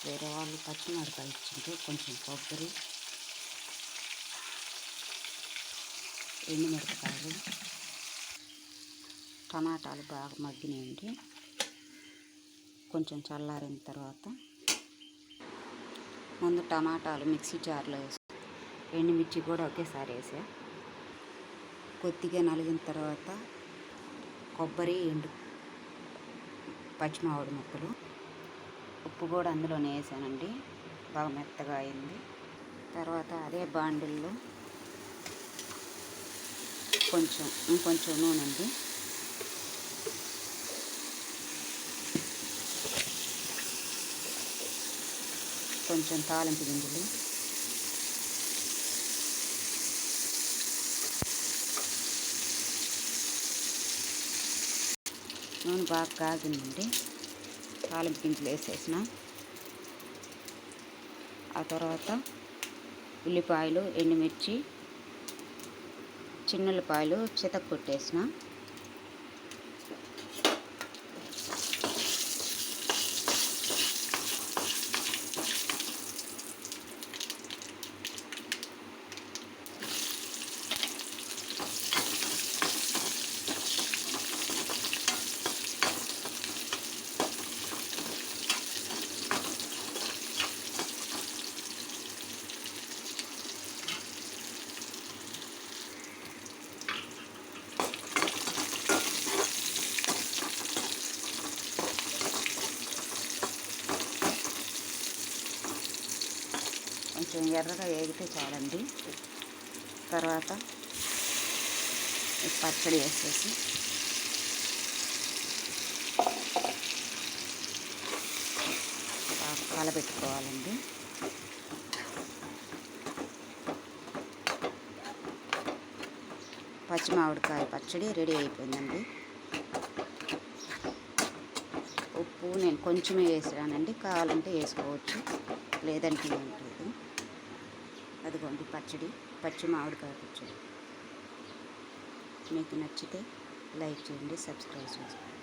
వేరే వాళ్ళు పచ్చిమిరపకాయ ఇచ్చిండ్రు, కొంచెం కొబ్బరి, ఎండుమిరపకాయలు, టమాటాలు బాగా మగ్గినాయండి. కొంచెం చల్లారిన తర్వాత ముందు టమాటాలు మిక్సీ జార్లో వేసి ఎండుమిర్చి కూడా ఒకేసారి వేసా. కొద్దిగా నలిగిన తర్వాత కొబ్బరి, పచ్చిమామిడి ముక్కలు, ఉప్పు కూడా అందులోనే వేసానండి. బాగా మెత్తగా అయింది. తర్వాత అదే బాండిల్లో ఇంకొంచెం నూనె అండి, కొంచెం తాలింపు గింజలు, నూనె బాగా కాగిందండి. తాలింపు గింజలు వేసేసిన ఆ తర్వాత ఉల్లిపాయలు, ఎండుమిర్చి, చిన్నుల్లిపాయలు చితక్కొట్టేసిన, కొంచెం ఎర్రగా వేగితే చాలండి. తర్వాత పచ్చడి వేసేసి కలబెట్టుకోవాలండి. పచ్చిమామిడికాయ పచ్చడి రెడీ అయిపోయిందండి. ఉప్పు నేను కొంచెమే వేసానండి, కావాలంటే వేసుకోవచ్చు, లేదంటే ఏం లేదు. అదిగోండి పచ్చి మామిడికాయ పచ్చడి. మీకు నచ్చితే లైక్ చేయండి, సబ్స్క్రైబ్ చేసుకోండి.